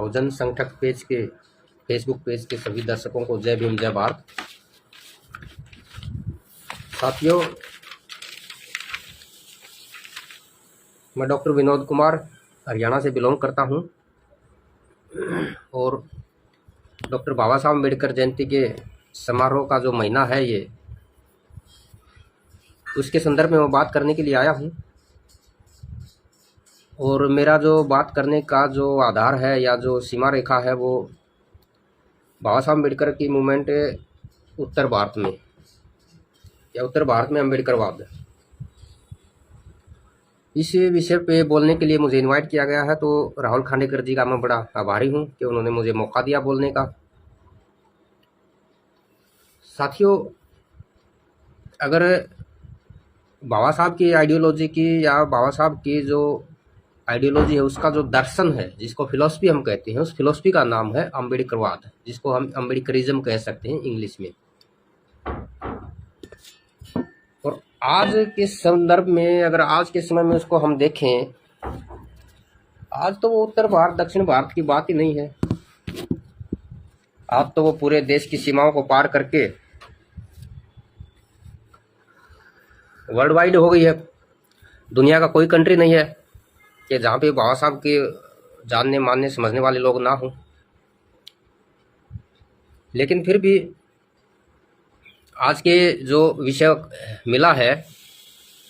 बहुजन संगठक पेज के Facebook page के सभी दर्शकों को जय भीम जय भारत। साथियों, मैं डॉक्टर विनोद कुमार हरियाणा से बिलोंग करता हूं और डॉक्टर बाबा साहब अम्बेडकर जयंती के समारोह का जो महीना है ये, उसके संदर्भ में मैं बात करने के लिए आया हूं। और मेरा जो बात करने का जो आधार है या जो सीमा रेखा है वो बाबा साहब अम्बेडकर की मूवमेंट उत्तर भारत में या उत्तर भारत में अम्बेडकरवाद, इस विषय पे बोलने के लिए मुझे इनवाइट किया गया है। तो राहुल खांडेकर जी का मैं बड़ा आभारी हूं कि उन्होंने मुझे मौका दिया बोलने का। साथियों, अगर बाबा साहब की आइडियोलॉजी की या बाबा साहब की जो आइडियोलॉजी है उसका जो दर्शन है, जिसको फिलॉसफी हम कहते हैं, उस फिलॉसफी का नाम है अम्बेडकरवाद, जिसको हम अम्बेडकरिज्म कह सकते हैं इंग्लिश में। और आज के संदर्भ में, अगर आज के समय में उसको हम देखें, आज तो वो उत्तर भारत दक्षिण भारत की बात ही नहीं है। आज तो वो पूरे देश की सीमाओं को पार करके वर्ल्ड वाइड हो गई है। दुनिया का कोई कंट्री नहीं है कि जहाँ पे बाबा साहब के जानने मानने समझने वाले लोग ना हों। लेकिन फिर भी आज के जो विषय मिला है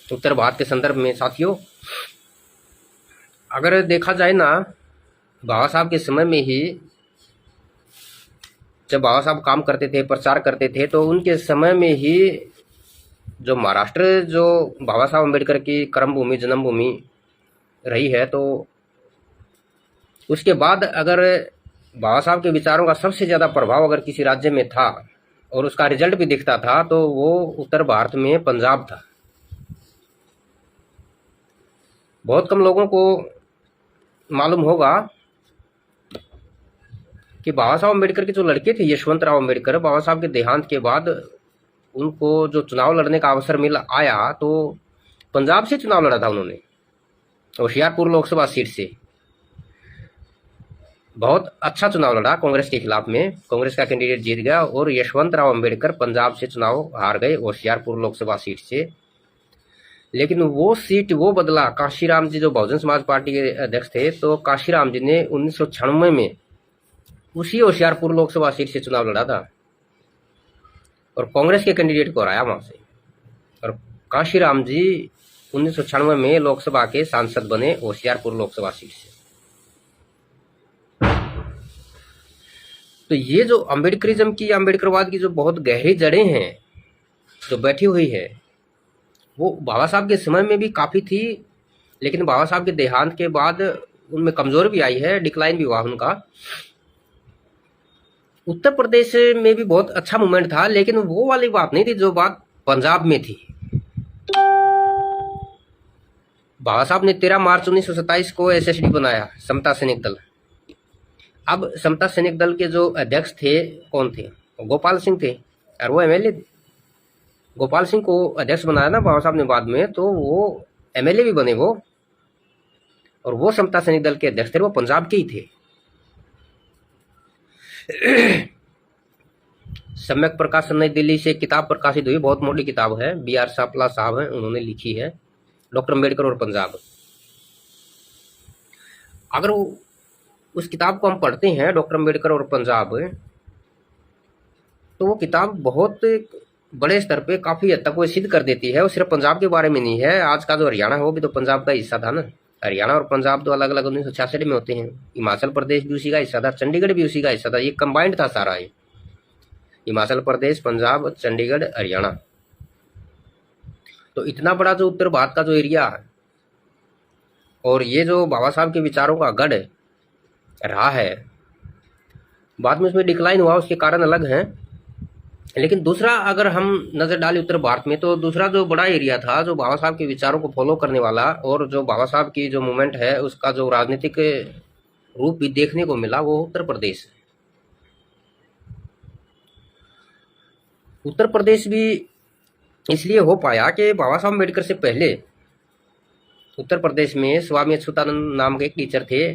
उत्तर भारत के संदर्भ में, साथियों, अगर देखा जाए ना, बाबा साहब के समय में ही जब बाबा साहब काम करते थे, प्रचार करते थे, तो उनके समय में ही जो महाराष्ट्र, जो बाबा साहब अम्बेडकर की कर्मभूमि जन्मभूमि रही है, तो उसके बाद अगर बाबा साहब के विचारों का सबसे ज़्यादा प्रभाव अगर किसी राज्य में था और उसका रिजल्ट भी दिखता था, तो वो उत्तर भारत में पंजाब था। बहुत कम लोगों को मालूम होगा कि बाबा साहब अम्बेडकर के जो लड़के थे, यशवंत राव अम्बेडकर, बाबा साहब के देहांत के बाद उनको जो चुनाव लड़ने का अवसर मिला आया, तो पंजाब से चुनाव लड़ा था उन्होंने, होशियारपुर लोकसभा सीट से। बहुत अच्छा चुनाव लड़ा कांग्रेस के खिलाफ में, कांग्रेस का कैंडिडेट जीत गया और यशवंत राव अम्बेडकर पंजाब से चुनाव हार गए होशियारपुर लोकसभा सीट से। लेकिन वो सीट वो बदला, काशीराम जी जो बहुजन समाज पार्टी के अध्यक्ष थे, तो काशीराम जी ने 1996 में उसी होशियारपुर लोकसभा सीट से चुनाव लड़ा था और कांग्रेस के कैंडिडेट को हराया वहां से। और काशीराम जी 1996 में लोकसभा के सांसद बने होशियारपुर लोकसभा सीट से। तो ये जो अम्बेडकरिज्म की, अम्बेडकरवाद की जो बहुत गहरी जड़ें हैं जो बैठी हुई है, वो बाबा साहब के समय में भी काफ़ी थी, लेकिन बाबा साहब के देहांत के बाद उनमें कमजोर भी आई है, डिक्लाइन भी हुआ उनका। उत्तर प्रदेश में भी बहुत अच्छा मूवमेंट था, लेकिन वो वाली बात नहीं थी जो बात पंजाब में थी। बाबा साहब ने 13 मार्च 1927 को एसएसडी बनाया, समता सैनिक दल। अब समता सैनिक दल के जो अध्यक्ष थे, कौन थे? गोपाल सिंह थे, और वो एमएलए थे। गोपाल सिंह को अध्यक्ष बनाया ना बाबा साहब ने बाद में, तो वो एमएलए भी बने वो, और वो समता सैनिक दल के अध्यक्ष थे, वो पंजाब के ही थे। सम्यक प्रकाशन नई दिल्ली से किताब प्रकाशित हुई, बहुत मोटी किताब है, BR सापला साहब हैं, उन्होंने लिखी है, डॉक्टर अम्बेडकर और पंजाब। अगर उस किताब को हम पढ़ते हैं, डॉक्टर अम्बेडकर और पंजाब, तो वो किताब बहुत बड़े स्तर पे काफ़ी हद तक वो सिद्ध कर देती है। वो सिर्फ पंजाब के बारे में नहीं है, आज का जो हरियाणा है वो भी तो पंजाब का हिस्सा था ना। हरियाणा और पंजाब तो अलग अलग 1966 में होते हैं। हिमाचल प्रदेश भी उसी का हिस्सा था, चंडीगढ़ भी उसी का हिस्सा था, ये कंबाइंड था सारा। ये हिमाचल प्रदेश, पंजाब, चंडीगढ़, हरियाणा, तो इतना बड़ा जो उत्तर भारत का जो एरिया है, और ये जो बाबा साहब के विचारों का गढ़ रहा है, बाद में उसमें डिक्लाइन हुआ, उसके कारण अलग हैं। लेकिन दूसरा अगर हम नज़र डालें उत्तर भारत में, तो दूसरा जो बड़ा एरिया था जो बाबा साहब के विचारों को फॉलो करने वाला, और जो बाबा साहब की जो मूवमेंट है उसका जो राजनीतिक रूप भी देखने को मिला, वो उत्तर प्रदेश। उत्तर प्रदेश भी इसलिए हो पाया कि बाबा साहब अम्बेडकर से पहले उत्तर प्रदेश में स्वामी अच्युतानंद नाम के एक टीचर थे,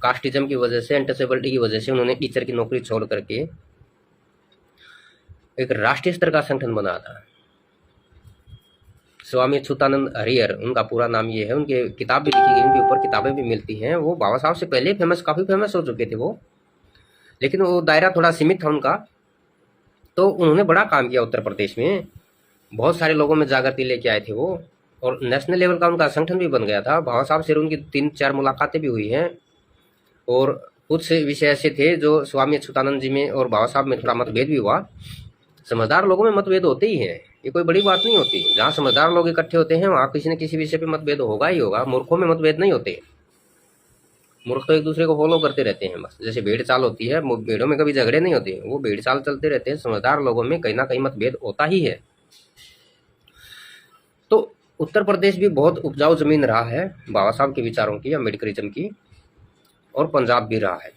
कास्टिज्म की वजह से, अनटचेबिलिटी की वजह से उन्होंने टीचर की नौकरी छोड़ करके एक राष्ट्रीय स्तर का संगठन बना था। स्वामी अच्युतानंद हरिहर उनका पूरा नाम ये है, उनके किताब भी लिखी गई, उनके ऊपर किताबें भी मिलती हैं। वो बाबा साहब से पहले काफ़ी फेमस हो चुके थे वो, लेकिन वो दायरा थोड़ा सीमित था उनका। तो उन्होंने बड़ा काम किया उत्तर प्रदेश में, बहुत सारे लोगों में जागृति लेके आए थे वो, और नेशनल लेवल का उनका संगठन भी बन गया था। बाबा साहब से उनकी 3-4 मुलाकातें भी हुई हैं, और कुछ विषय ऐसे थे जो स्वामी अच्युतानंद जी में और बाबा साहब में थोड़ा मतभेद भी हुआ। समझदार लोगों में मतभेद होते ही हैं, ये कोई बड़ी बात नहीं होती। जहाँ समझदार लोग इकट्ठे होते हैं वहाँ किसी न किसी विषय पे मतभेद होगा ही होगा। मूर्खों में मतभेद नहीं होते, मूर्ख तो एक दूसरे को फॉलो करते रहते हैं बस। जैसे भेड़ चाल होती है, भेड़ों में कभी झगड़े नहीं होते, वो भेड़ चाल चलते रहते हैं। समझदार लोगों में कहीं ना कहीं मतभेद होता ही है। तो उत्तर प्रदेश भी बहुत उपजाऊ जमीन रहा है बाबा साहब के विचारों की, अम्बेडकरिज्म की, और पंजाब भी रहा है।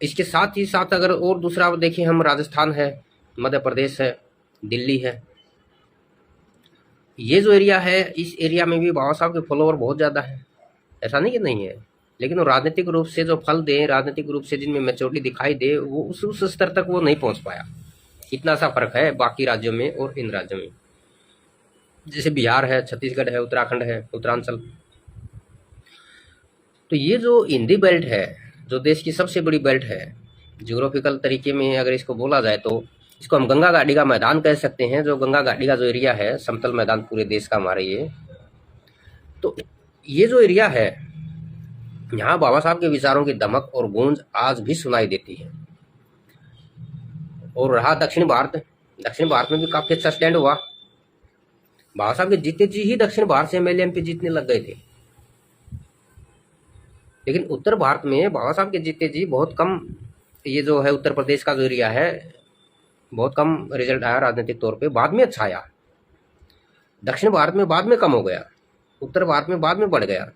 इसके साथ ही साथ अगर और दूसरा देखें हम, राजस्थान है, मध्य प्रदेश है, दिल्ली है, ये जो एरिया है, इस एरिया में भी बाबा साहब के फॉलोवर बहुत ज़्यादा है, ऐसा नहीं कि नहीं है। लेकिन वो राजनीतिक रूप से जो फल दें, राजनीतिक रूप से जिनमें मैच्योरिटी दिखाई दे, वो उस स्तर तक वो नहीं पहुंच पाया। इतना सा फर्क है बाकी राज्यों में और इन राज्यों में। जैसे बिहार है, छत्तीसगढ़ है, उत्तराखंड है, उत्तरांचल। तो ये जो हिंदी बेल्ट है, जो देश की सबसे बड़ी बेल्ट है, ज्योग्राफिकल तरीके में अगर इसको बोला जाए तो इसको हम गंगा घाटी का मैदान कह सकते हैं। जो गंगा घाटी का जो एरिया है, समतल मैदान पूरे देश का हमारे ये, तो ये जो एरिया है, यहाँ बाबा साहब के विचारों की दमक और गूंज आज भी सुनाई देती है। और रहा दक्षिण भारत, दक्षिण भारत में भी काफी अच्छा स्टैंड हुआ। बाबा साहब के जीते जी ही दक्षिण भारत से एमएलए एमपी जीतने लग गए थे, लेकिन उत्तर भारत में बाबा साहब के जीते जी बहुत कम, ये जो है उत्तर प्रदेश का जो एरिया है, बहुत कम रिजल्ट आया राजनीतिक तौर पे। बाद में अच्छा आया, दक्षिण भारत में बाद में कम हो गया, उत्तर भारत में बाद में बढ़ गया।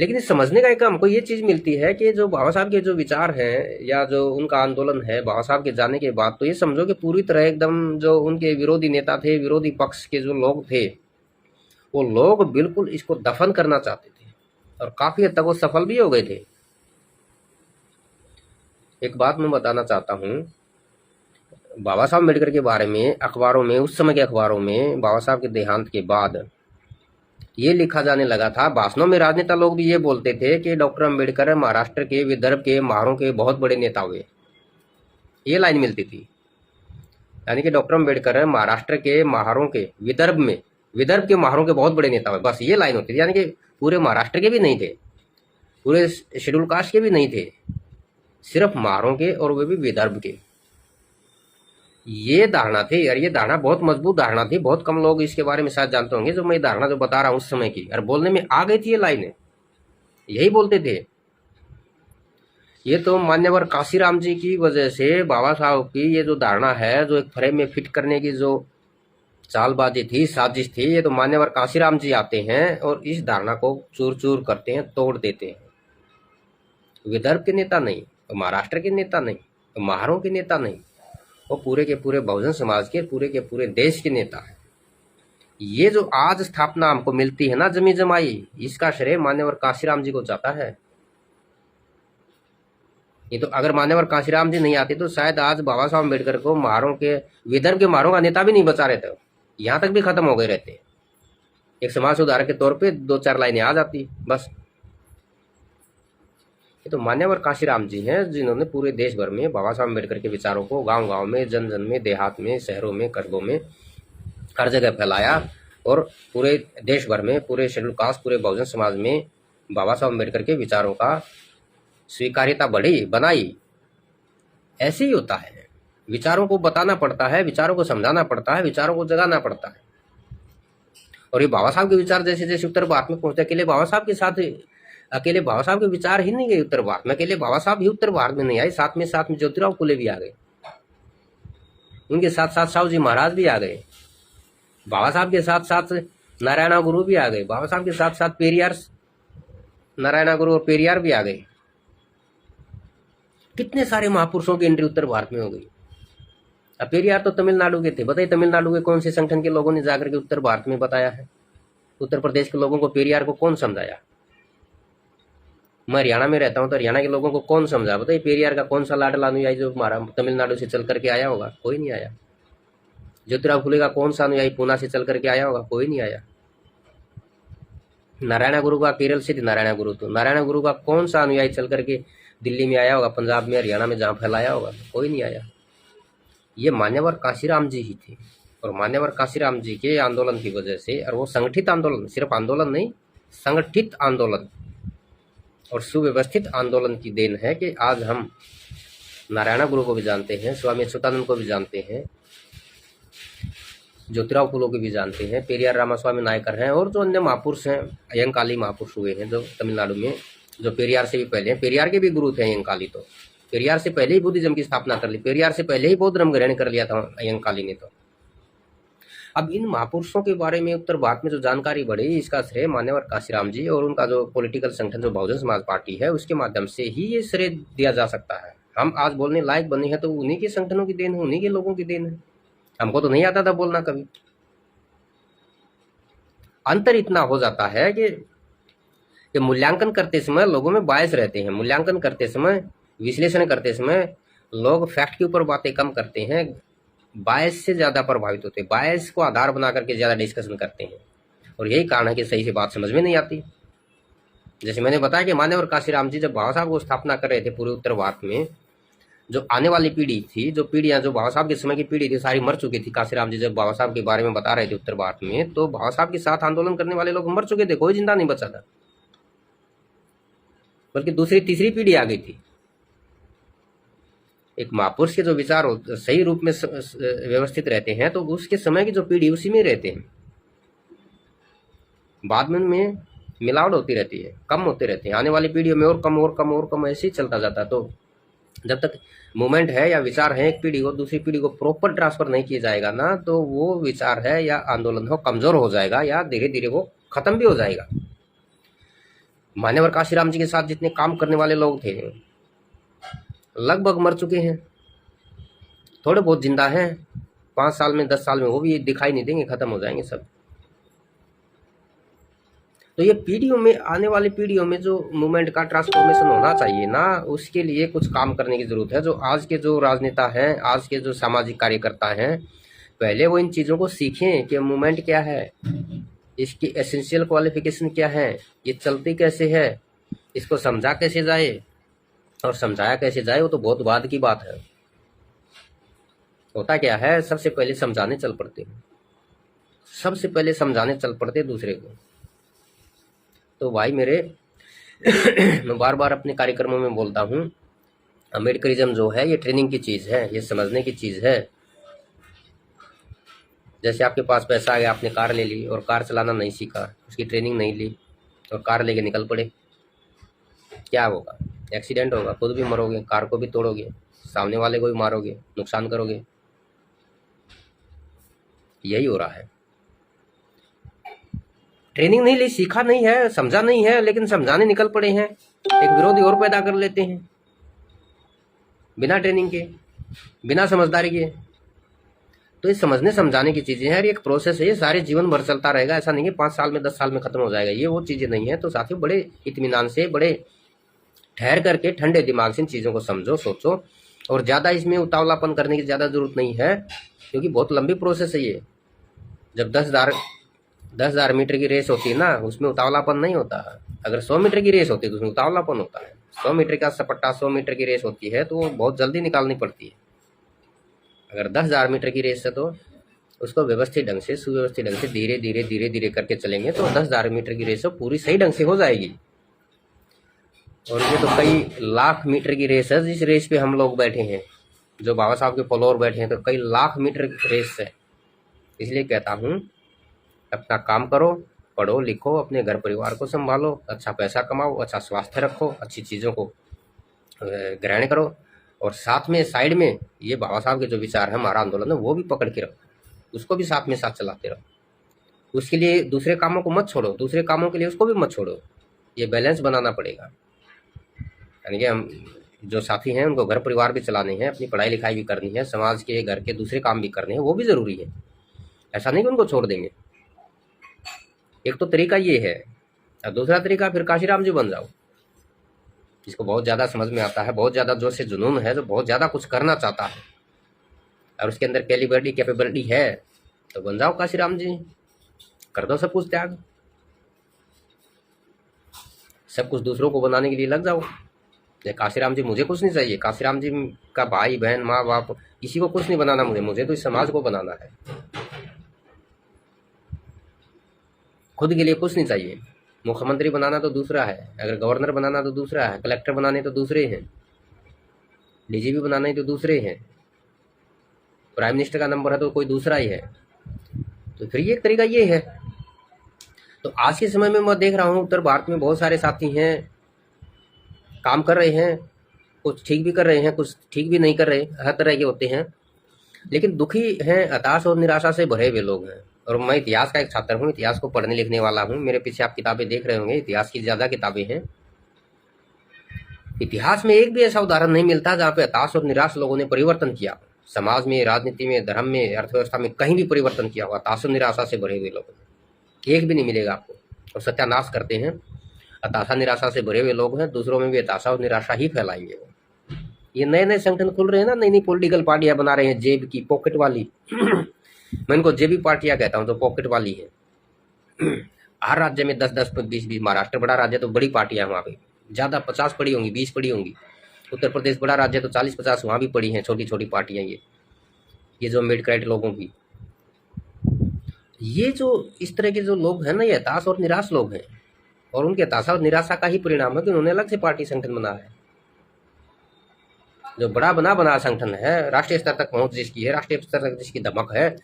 लेकिन इस समझने का एक हमको ये चीज़ मिलती है कि जो बाबा साहब के जो विचार हैं या जो उनका आंदोलन है बाबा साहब के जाने के बाद, तो ये समझो कि पूरी तरह एकदम जो उनके विरोधी नेता थे, विरोधी पक्ष के जो लोग थे, वो लोग बिल्कुल इसको दफन करना चाहते थे, और काफ़ी हद तक वो सफल भी हो गए थे। एक बात मैं बताना चाहता हूँ, बाबा साहब अम्बेडकर के बारे में अखबारों में, उस समय के अखबारों में बाबा साहब के देहांत के बाद ये लिखा जाने लगा था, भाषणों में राजनेता लोग भी ये बोलते थे कि डॉक्टर अम्बेडकर महाराष्ट्र के, विदर्भ के, महारों के बहुत बड़े नेता हुए। ये लाइन मिलती थी, यानी कि डॉक्टर अम्बेडकर महाराष्ट्र के, महारों के, विदर्भ में, विदर्भ के महारों के बहुत बड़े नेता हुए, बस ये लाइन होती थी। यानी कि पूरे महाराष्ट्र के भी नहीं थे, पूरे शेड्यूल कास्ट के भी नहीं थे, सिर्फ महारों के, और वे भी विदर्भ के। ये धारणा थी, और ये धारणा बहुत मजबूत धारणा थी। बहुत कम लोग इसके बारे में शायद जानते होंगे, जो मैं धारणा जो बता रहा हूँ उस समय की, और बोलने में आ गई थी ये लाइनें, यही बोलते थे। ये तो मान्यवर काशीराम जी की वजह से बाबा साहब की ये जो धारणा है, जो एक फ्रेम में फिट करने की जो चालबाजी थी, साजिश थी, ये तो मान्यवर काशीराम जी आते हैं और इस धारणा को चूर चूर करते हैं, तोड़ देते हैं। विदर्भ के नेता नहीं, महाराष्ट्र के नेता नहीं, महारों के नेता नहीं, वो पूरे के पूरे बहुजन समाज के, पूरे के पूरे देश के नेता है। ये जो आज स्थापना हमको मिलती है ना, जमी जमाई, इसका श्रेय मान्यवर काशीराम जी को जाता है। ये तो अगर मान्यवर काशीराम जी नहीं आते तो शायद आज बाबा साहब अम्बेडकर को महारों के, विदर्भ के महारों का नेता भी नहीं बचा रहे थे, यहाँ तक भी खत्म हो गए रहते। एक समाज सुधारक के तौर पे 2-4 लाइनें आ जाती बस। ये तो मान्यवर काशीराम जी हैं, जिन्होंने पूरे देश भर में बाबा साहब अम्बेडकर के विचारों को गांव गांव में, जन जन में, देहात में, शहरों में, कस्बों में, हर जगह फैलाया, और पूरे देश भर में, पूरे शेड्यूल कास्ट, पूरे बहुजन समाज में बाबा साहब अम्बेडकर के विचारों का स्वीकार्यता बढ़ी, बनाई। ऐसे ही होता है, विचारों को बताना पड़ता है, विचारों को समझाना पड़ता है, विचारों को जगाना पड़ता है। और ये बाबा साहब के विचार जैसे जैसे उत्तर भारत में पहुंचते, अकेले बाबा साहब के साथ, अकेले बाबा साहब के विचार ही नहीं गए उत्तर भारत में, अकेले बाबा साहब ही उत्तर भारत में नहीं आए, साथ में ज्योतिराव फुले भी आ गए, उनके साथ साथ साहू जी महाराज भी आ गए, बाबा साहब के साथ साथ नारायण गुरु भी आ गए, बाबा साहब के साथ साथ पेरियार, नारायण गुरु और पेरियार भी आ गए। कितने सारे महापुरुषों की एंट्री उत्तर भारत में हो गई। अब पेरियार तो तमिलनाडु के थे, बताइए तमिलनाडु के कौन से संगठन के लोगों ने जाकर के उत्तर भारत में बताया है? उत्तर प्रदेश के लोगों को पेरियार को कौन समझाया? मैं हरियाणा में रहता हूँ तो हरियाणा के लोगों को कौन समझा बताइए। पेरियार का कौन सा लाडला अनुयायी जो हमारा तमिलनाडु से चल करके आया होगा? कोई नहीं आया। ज्योतिराव फुले का कौन सा अनुयायी पूना से चल करके आया होगा? कोई नहीं आया। नारायण गुरु का केरल से थी, नारायण गुरु तो नारायण गुरु का कौन सा अनुयायी चल करके दिल्ली में आया होगा, पंजाब में, हरियाणा में जहाँ फैलाया होगा? कोई नहीं आया। ये मान्यवर काशीराम जी ही थे, और मान्यवर काशीराम जी के आंदोलन की वजह से, और वो संगठित आंदोलन, सिर्फ आंदोलन नहीं, संगठित आंदोलन और सुव्यवस्थित आंदोलन की देन है कि आज हम नारायण गुरु को भी जानते हैं, स्वामी अच्युतानंद को भी जानते हैं, ज्योतिराव फुले को भी जानते हैं, पेरियार रामास्वामी नायकर हैं, और जो अन्य महापुरुष हैं, अयंकाली महापुरुष हुए हैं जो तमिलनाडु में, जो पेरियार से भी पहले हैं। पेरियार के भी गुरु थे अयंकाली, तो पेरियार से पहले ही बुद्धिज्म की स्थापना कर ली, पेरियार से पहले ही बौद्ध धर्म ग्रहण कर लिया था अयंकाली ने। तो अब इन महापुरुषों के बारे में उत्तर भारत में जो जानकारी बढ़ी, इसका श्रेय मान्यवर काशीराम जी और उनका जो पॉलिटिकल संगठन जो बहुजन समाज पार्टी है उसके माध्यम से ही ये श्रेय दिया जा सकता है। हम आज बोलने लायक बने हैं तो उन्हीं के संगठनों की देन है, उन्हीं के लोगों की देन है। हमको तो नहीं आता था बोलना कभी। अंतर इतना हो जाता है कि मूल्यांकन करते समय लोगों में बायस रहते हैं। मूल्यांकन करते समय, विश्लेषण करते समय लोग फैक्ट के ऊपर बातें कम करते हैं, बायस से ज़्यादा प्रभावित होते हैं, बायस को आधार बना करके ज़्यादा डिस्कशन करते हैं, और यही कारण है कि सही से बात समझ में नहीं आती। जैसे मैंने बताया कि मान्यवर काशीराम जी जब बाबा साहब को स्थापना कर रहे थे पूरे उत्तर भारत में, जो आने वाली पीढ़ी थी, जो पीढ़ियां, जो बाबा साहब के समय की पीढ़ी थी, सारी मर चुकी थी। काशीराम जी जब बाबा साहब के बारे में बता रहे थे उत्तर भारत में, तो बाबा साहब के साथ आंदोलन करने वाले लोग मर चुके थे, कोई जिंदा नहीं बचा था, बल्कि दूसरी तीसरी पीढ़ी आ गई थी। एक महापुरुष के जो विचार सही रूप में व्यवस्थित रहते हैं तो उसके समय की जो पीढ़ी उसी में रहते हैं, बाद में मिलावट होती रहती है, कम होते रहते हैं, आने वाली पीढ़ियों में और कम और कम और कम, ऐसे ही चलता जाता है। तो जब तक मूवमेंट है या विचार है एक पीढ़ी को दूसरी पीढ़ी को प्रॉपर ट्रांसफर नहीं किया जाएगा ना, तो वो विचार है या आंदोलन हो कमजोर हो जाएगा या धीरे धीरे वो खत्म भी हो जाएगा। मान्यवर काशीराम जी के साथ जितने काम करने वाले लोग थे लगभग मर चुके हैं, थोड़े बहुत जिंदा हैं, 5 साल में 10 साल में वो भी दिखाई नहीं देंगे, खत्म हो जाएंगे सब। तो ये पीढ़ियों में, आने वाली पीढ़ियों में जो मूवमेंट का ट्रांसफॉर्मेशन होना चाहिए ना, उसके लिए कुछ काम करने की जरूरत है। जो आज के जो राजनेता हैं, आज के जो सामाजिक कार्यकर्ता हैं, पहले वो इन चीज़ों को सीखें कि मूवमेंट क्या है, इसकी एसेंशियल क्वालिफिकेशन क्या है, ये चलती कैसे है, इसको समझा कैसे जाए और समझाया कैसे जाए, वो तो बहुत बाद की बात है। होता क्या है, सबसे पहले समझाने चल पड़ते हैं, सबसे पहले समझाने चल पड़ते दूसरे को। तो भाई मेरे मैं बार बार अपने कार्यक्रमों में बोलता हूँ, अम्बेडकरिज्म जो है ये ट्रेनिंग की चीज़ है, ये समझने की चीज़ है। जैसे आपके पास पैसा आ गया, आपने कार ले ली और कार चलाना नहीं सीखा, उसकी ट्रेनिंग नहीं ली और कार लेके निकल पड़े, क्या होगा? एक्सीडेंट होगा, खुद भी मरोगे, कार को भी तोड़ोगे, सामने वाले को भी मारोगे, नुकसान करोगे। यही हो रहा है। ट्रेनिंग नहीं ली, सीखा नहीं है, समझा नहीं है, लेकिन समझाने निकल पड़े हैं, एक विरोधी और पैदा कर लेते हैं बिना ट्रेनिंग के, बिना समझदारी के। तो ये समझने समझाने की चीज़ें हैं, एक प्रोसेस है, ये सारे जीवन भर चलता रहेगा। ऐसा नहीं है 5 साल में 10 साल में खत्म हो जाएगा, ये वो चीज़ें नहीं है। तो साथियों, बड़े इत्मीनान से, बड़े ठहर करके, ठंडे दिमाग से इन चीज़ों को समझो, सोचो, और ज़्यादा इसमें उतावलापन करने की ज़्यादा जरूरत नहीं है, क्योंकि बहुत लंबी प्रोसेस है ये। जब 10,000 मीटर की रेस होती है ना, उसमें उतावलापन नहीं होता है। अगर 100 मीटर की रेस होती है तो उसमें उतावलापन होता है। 100 मीटर का सपट्टा, 100 मीटर की रेस होती है तो वो बहुत जल्दी निकालनी पड़ती है। अगर 10,000 मीटर की रेस है तो उसको व्यवस्थित ढंग से, सुव्यवस्थित ढंग से, धीरे धीरे धीरे धीरे करके चलेंगे तो 10,000 मीटर की रेस पूरी सही ढंग से हो जाएगी। और ये तो कई लाख मीटर की रेस है जिस रेस पे हम लोग बैठे हैं, जो बाबा साहब के फॉलोअर बैठे हैं, तो कई लाख मीटर रेस है। इसलिए कहता हूँ, अपना काम करो, पढ़ो लिखो, अपने घर परिवार को संभालो, अच्छा पैसा कमाओ, अच्छा स्वास्थ्य रखो, अच्छी चीज़ों को ग्रहण करो, और साथ में साइड में ये बाबा साहब के जो विचार है, हमारा आंदोलन है, वो भी पकड़ के रखो, उसको भी साथ में साथ चलाते रहो। उसके लिए दूसरे कामों को मत छोड़ो, दूसरे कामों के लिए उसको भी मत छोड़ो। ये बैलेंस बनाना पड़ेगा। यानी कि हम जो साथी हैं उनको घर परिवार भी चलाने हैं, अपनी पढ़ाई लिखाई भी करनी है, समाज के घर के दूसरे काम भी करने हैं, वो भी ज़रूरी है। ऐसा नहीं कि उनको छोड़ देंगे। एक तो तरीका ये है, और दूसरा तरीका फिर काशीराम जी बन जाओ। जिसको बहुत ज़्यादा समझ में आता है, बहुत ज़्यादा जोश से जुनून है, जो बहुत ज़्यादा कुछ करना चाहता है और उसके अंदर कैपेबिलिटी है, तो बन जाओ काशीराम जी, कर दो सब कुछ त्याग, सब कुछ दूसरों को बनाने के लिए लग जाओ। काशीराम जी मुझे कुछ नहीं चाहिए, काशीराम जी का भाई बहन माँ बाप किसी को कुछ नहीं बनाना, मुझे तो इस समाज को बनाना है, खुद के लिए कुछ नहीं चाहिए। मुख्यमंत्री बनाना तो दूसरा है, अगर गवर्नर बनाना तो दूसरा है, कलेक्टर बनाने तो दूसरे हैं, डीजीपी बनाने तो दूसरे हैं, प्राइम मिनिस्टर का नंबर है तो कोई दूसरा ही है। तो फिर ये एक तरीका ये है। तो आज के समय में मैं देख रहा हूँ उत्तर भारत में बहुत सारे साथी हैं, काम कर रहे हैं, कुछ ठीक भी कर रहे हैं, कुछ ठीक भी नहीं कर रहे, हर तरह के होते हैं, लेकिन दुखी हैं, हताश और निराशा से भरे हुए लोग हैं। और मैं इतिहास का एक छात्र हूँ, इतिहास को पढ़ने लिखने वाला हूँ, मेरे पीछे आप किताबें देख रहे होंगे, इतिहास की ज़्यादा किताबें हैं। इतिहास में एक भी ऐसा उदाहरण नहीं मिलता जहाँ पे हताश और निराश लोगों ने परिवर्तन किया, समाज में, राजनीति में, धर्म में, अर्थव्यवस्था में कहीं भी परिवर्तन किया हुआ हताश और निराशा से भरे हुए लोगों ने, एक भी नहीं मिलेगा आपको। और सत्यानाश करते हैं, हताशा निराशा से भरे हुए लोग हैं, दूसरों में भी हताशा और निराशा ही फैलाएंगे वो। ये नए नए संगठन खुल रहे हैं ना, नई नई पॉलिटिकल पार्टियां बना रहे हैं, जेब की पॉकेट वाली मैं इनको जेबी पार्टियां कहता हूँ, तो पॉकेट वाली है। हर राज्य में 10-10, 20-20, महाराष्ट्र बड़ा राज्य तो बड़ी पार्टियां वहाँ पे ज़्यादा 50 पड़ी होंगी, 20 पड़ी होंगी। उत्तर प्रदेश बड़ा राज्य तो 40-50 वहाँ भी पड़ी हैं छोटी छोटी पार्टियां। ये जो मिड लोगों की, ये जो इस तरह के जो लोग हैं ना, ये हताश और निराश लोग हैं, और उनके हताशा और निराशा का ही परिणाम है कि उन्होंने अलग से पार्टी संगठन बना है। जो बड़ा बना संगठन है, राष्ट्रीय स्तर तक पहुंच जिसकी है, राष्ट्रीय स्तर तक जिसकी धमक है,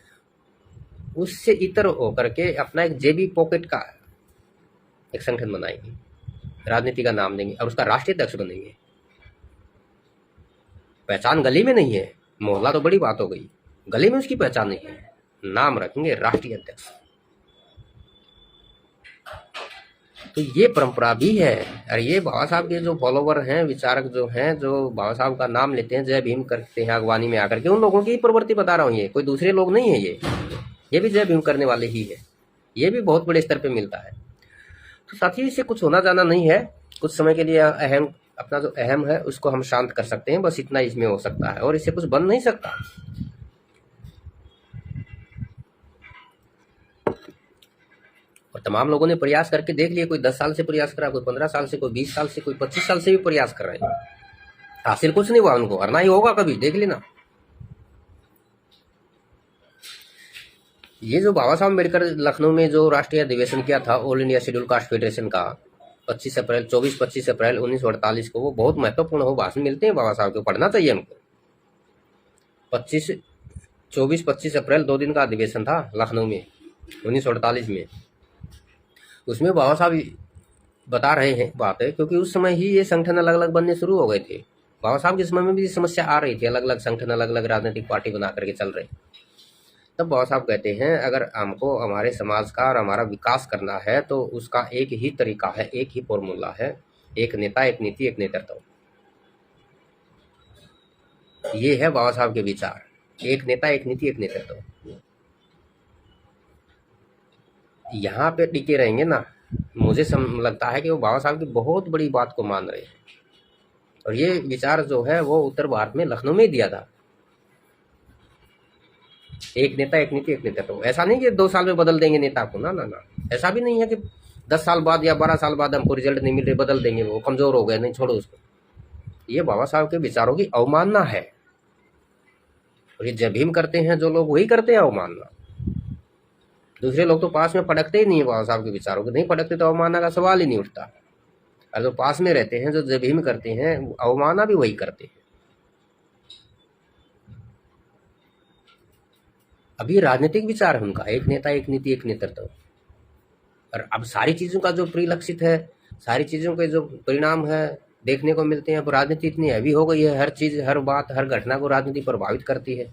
उससे इतर होकर के अपना एक जेबी पॉकेट का एक संगठन बनाएंगे, राजनीति का नाम देंगे और उसका राष्ट्रीय अध्यक्ष बनेंगे। पहचान गली में नहीं है, मोहल्ला तो बड़ी बात हो गई, गली में उसकी पहचान नहीं है, नाम रखेंगे राष्ट्रीय अध्यक्ष। तो ये परंपरा भी है। और ये बाबा साहब के जो फॉलोवर हैं, विचारक जो हैं, जो बाबा साहब का नाम लेते हैं, जय भीम करते हैं अगवानी में आकर के, उन लोगों की प्रवृत्ति बता रहा हूँ, ये कोई दूसरे लोग नहीं है, ये भी जय भीम करने वाले ही है, ये भी बहुत बड़े स्तर पे मिलता है। तो साथियों, इससे कुछ होना जाना नहीं है, कुछ समय के लिए अपना जो अहम है उसको हम शांत कर सकते हैं, बस इतना इसमें हो सकता है, और इससे कुछ बन नहीं सकता। और तमाम लोगों ने प्रयास करके देख लिया, कोई 10 साल से प्रयास कर रहा है, कोई 15 साल से, कोई 20 साल से, कोई 25 साल से भी प्रयास कर रहे हैं, हासिल कुछ नहीं हुआ उनको, और ना ही होगा कभी, देख लेना। ये जो बाबा साहब अम्बेडकर लखनऊ में जो राष्ट्रीय अधिवेशन किया था all India schedule caste federation का 25 अप्रैल 1948 को, वो बहुत महत्वपूर्ण हो, भाषण मिलते हैं बाबा साहब को, पढ़ना चाहिए हमको। 24-25 अप्रैल 2 दिन का अधिवेशन था लखनऊ में 1948 में। उसमें बाबा साहब बता रहे हैं बातें, क्योंकि उस समय ही ये संगठन अलग अलग बनने शुरू हो गए थे। बाबा साहब के समय में भी समस्या आ रही थी, अलग अलग संगठन, अलग अलग राजनीतिक पार्टी बना करके चल रहे। तब बाबा साहब कहते हैं, अगर हमको हमारे समाज का और हमारा विकास करना है तो उसका एक ही तरीका है, एक ही फॉर्मूला है, एक नेता, एक नीति, एक नेतृत्व। ये है बाबा साहब के विचार, एक नेता, एक नीति, एक नेतृत्व। यहाँ पे टिके रहेंगे ना, मुझे लगता है कि वो बाबा साहब की बहुत बड़ी बात को मान रहे हैं। और ये विचार जो है वो उत्तर भारत में लखनऊ में दिया था, एक नेता, एक नीति, एक नेतृत्व। ऐसा नहीं कि 2 साल में बदल देंगे नेता को, ना ना ना, ऐसा भी नहीं है कि 10 साल बाद या 12 साल बाद हमको रिजल्ट नहीं मिल रहे बदल देंगे, वो कमजोर हो गए, नहीं छोड़ो उसको। ये बाबा साहब के विचारों की अवमानना है, और ये जब भीम करते हैं जो लोग, वही करते हैं अवमानना। दूसरे लोग तो पास में पढ़कते ही नहीं है बाबा साहब के विचारों को, नहीं पढ़कते तो अवमानना का सवाल ही नहीं उठता। और जो पास में रहते हैं, जो जब भीम करते हैं, अवमानना भी वही करते हैं। अभी राजनीतिक विचार है उनका, एक नेता, एक नीति, एक नेतृत्व। और अब सारी चीज़ों का जो परिलक्षित है, सारी चीज़ों के जो परिणाम है देखने को मिलते हैं। अब राजनीति इतनी हैवी हो गई है, हर चीज़, हर बात, हर घटना को राजनीति प्रभावित करती है।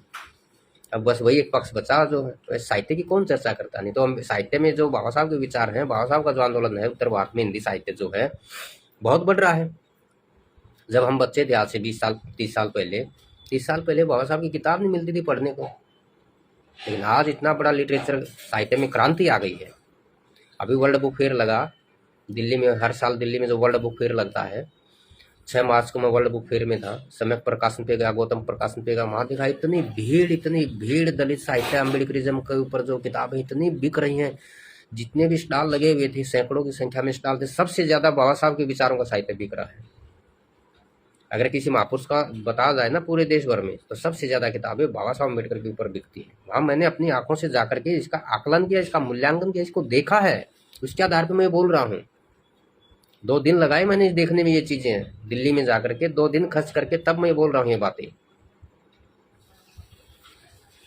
अब बस वही एक पक्ष बचा जो है, तो साहित्य की कौन चर्चा करता, नहीं तो हम साहित्य में जो बाबा साहब के विचार हैं, बाबा साहब का जो आंदोलन है उत्तर भारत में, हिंदी साहित्य जो है बहुत बढ़ रहा है। जब हम बच्चे थे, आज से 20 साल 30 साल पहले, 30 साल पहले बाबा साहब की किताब नहीं मिलती थी पढ़ने को, लेकिन आज इतना बड़ा लिटरेचर साहित्य में क्रांति आ गई है। अभी वर्ल्ड बुक फेयर लगा दिल्ली में, हर साल दिल्ली में जो वर्ल्ड बुक फेयर लगता है, 6 मार्च को मैं वर्ल्ड बुक फेयर में था, सम्यक प्रकाशन पे गया, गौतम प्रकाशन पे गया, वहाँ देखा इतनी भीड़ दलित साहित्य अम्बेडकरिज्म के ऊपर जो किताबें इतनी बिक रही हैं, जितने भी स्टॉल लगे हुए थे, सैकड़ों की संख्या में स्टॉल थे, सबसे ज्यादा बाबा साहब के विचारों का साहित्य बिक रहा है। अगर किसी महापुरुष का बताया जाए ना पूरे देश भर में, तो सबसे ज्यादा किताबें बाबा साहब अम्बेडकर के ऊपर बिकती है। वहाँ मैंने अपनी आंखों से जाकर के इसका आकलन किया, इसका मूल्यांकन किया, इसको देखा है, उसके आधार पर मैं बोल रहा हूँ। 2 दिन लगाए मैंने देखने में ये चीजें, दिल्ली में जाकर के 2 दिन खर्च करके तब मैं बोल रहा हूँ ये बातें।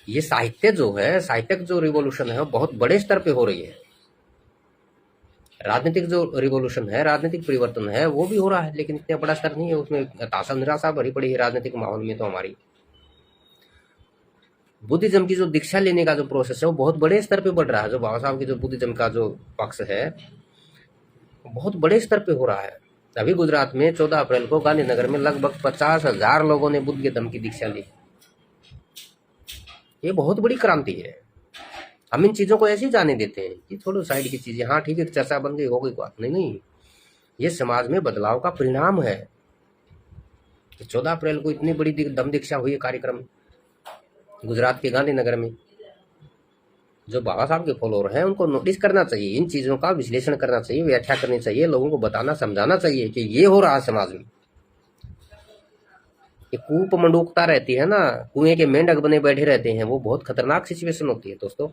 ये साहित्य जो है, साहित्यिक जो रिवॉल्यूशन है वो बहुत बड़े स्तर पे हो रही है। राजनीतिक जो रिवॉल्यूशन है, राजनीतिक परिवर्तन है, वो भी हो रहा है, लेकिन इतना बड़ा स्तर नहीं है। उसमें हताशा निराशा भरी पड़ी है राजनीतिक माहौल में। तो हमारी बुद्धिज्म की जो दीक्षा लेने का जो प्रोसेस है वो बहुत बड़े स्तर पे बढ़ रहा है। जो बाबा साहब की जो बुद्धिज्म का जो पक्ष है बहुत बड़े स्तर पे हो रहा है। अभी गुजरात में 14 अप्रैल को गांधीनगर में लगभग 50,000 लोगों ने बुद्ध धर्म की दीक्षा ली। ये बहुत बड़ी क्रांति है। हम इन चीजों को ऐसे ही जाने देते हैं कि थोड़ा साइड की चीजें, हाँ ठीक है, चर्चा बन गई, हो गई बात। नहीं, ये समाज में बदलाव का परिणाम है। 14 अप्रैल को इतनी बड़ी धम्म दीक्षा हुई है कार्यक्रम गुजरात के गांधीनगर में। जो बाबा साहब के फॉलोअर हैं उनको नोटिस करना चाहिए, इन चीजों का विश्लेषण करना चाहिए, व्याख्या करनी चाहिए, लोगों को बताना समझाना चाहिए कि ये हो रहा है समाज में। ये कूप मंडूकता रहती है ना, कुएं के मेंढक बने बैठे रहते हैं, वो बहुत खतरनाक सिचुएशन होती है दोस्तों।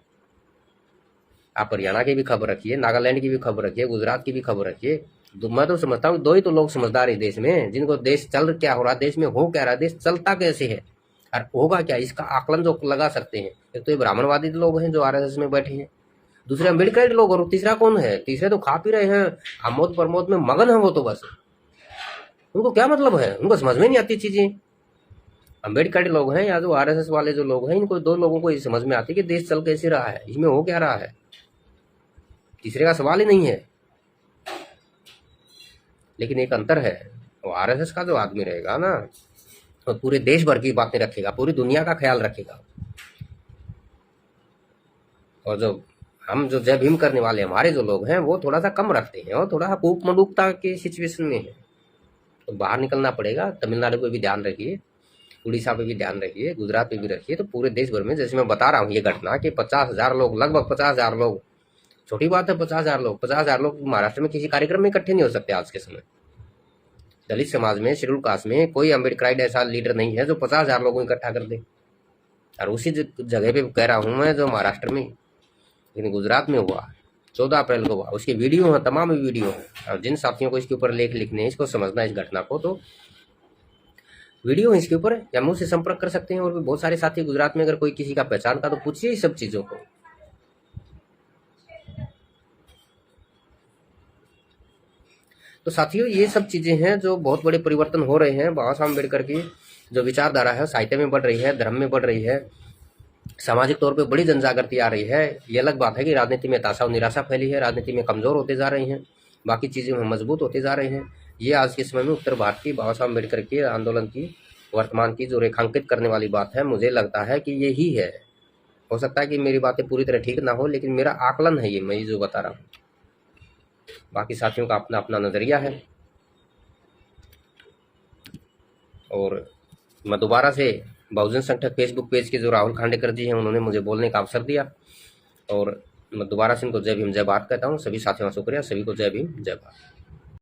आप हरियाणा की भी खबर रखिए, नागालैंड की भी खबर रखिए, गुजरात की भी खबर रखिए। मैं तो समझता हूँ 2 ही तो लोग समझदार है देश में, जिनको देश चल क्या हो रहा है, देश में हो क्या रहा है, देश चलता कैसे है और होगा क्या, इसका आकलन जो लगा सकते हैं। एक तो ये ब्राह्मणवादी लोग हैं जो आरएसएस में बैठे हैं, दूसरे अम्बेडकर लोग, और तीसरा कौन है? तीसरे तो खा पी रहे हैं, आमोद प्रमोद में मगन है वो तो बस। उनको क्या मतलब है, उनको समझ में नहीं आती चीजें। अम्बेडकर लोग हैं या जो आरएसएस वाले जो लोग हैं, इनको 2 लोगों को ये समझ में आती है कि देश चल कैसे रहा है, इसमें हो क्या रहा है, तीसरे का सवाल ही नहीं है। लेकिन एक अंतर है, वो आरएसएस का जो आदमी रहेगा ना, वो पूरे देश भर की बातें रखेगा, पूरी दुनिया का ख्याल रखेगा। और जो हम जो जय भीम करने वाले हमारे जो लोग हैं वो थोड़ा सा कम रखते हैं और थोड़ा कूप मंडूकता की सिचुएशन में है। तो बाहर निकलना पड़ेगा। तमिलनाडु पे भी ध्यान रखिए, उड़ीसा पे भी ध्यान रखिए, गुजरात पे भी रखिए। तो पूरे देश भर में, जैसे मैं बता रहा हूँ ये घटना कि 50,000 लोग, लगभग 50,000 लोग, छोटी बात है 50,000 लोग। 50,000 लोग महाराष्ट्र में किसी कार्यक्रम में इकट्ठे नहीं हो सकते आज के समय। दलित समाज में, शेड्यूल कास्ट में कोई अम्बेडकराइट ऐसा लीडर नहीं है जो 50,000 लोगों को इकट्ठा कर दे। और उसी जगह पे कह रहा हूँ मैं, जो महाराष्ट्र में, लेकिन गुजरात में हुआ 14 अप्रैल को हुआ, उसके वीडियो हैं, तमाम वीडियो हैं। और जिन साथियों को इसके ऊपर लेख लिखने हैं, इसको समझना है इस घटना को, तो वीडियो है इसके ऊपर, या मुझसे संपर्क कर सकते हैं। और भी बहुत सारे साथी गुजरात में, अगर कोई किसी का पहचान का, तो पूछिए इस सब चीजों को। तो साथियों, ये सब चीजें हैं जो बहुत बड़े परिवर्तन हो रहे हैं। बाबा साहब अम्बेडकर की जो विचारधारा है साहित्य में बढ़ रही है, धर्म में बढ़ रही है, सामाजिक तौर पे बड़ी जन जागृति आ रही है। ये अलग बात है कि राजनीति में हताशा और निराशा फैली है, राजनीति में कमजोर होते जा रहे हैं, बाकी चीज़ों में मजबूत होते जा रहे हैं। ये आज के समय में उत्तर भारत की बाबा साहब अम्बेडकर के आंदोलन की, वर्तमान की जो रेखांकित करने वाली बात है, मुझे लगता है कि यही है। हो सकता है कि मेरी बातें पूरी तरह ठीक ना हो, लेकिन मेरा आकलन है ये, मैं ये जो बता रहा हूँ। बाकी साथियों का अपना अपना नजरिया है। और मैं दोबारा से बहुजन संगठन फेसबुक पेज के जो राहुल खांडेकर जी हैं, उन्होंने मुझे बोलने का अवसर दिया, और मैं दोबारा से इनको जय भीम जय भारत कहता हूँ। सभी साथियों का शुक्रिया, सभी को जय भीम जय भारत।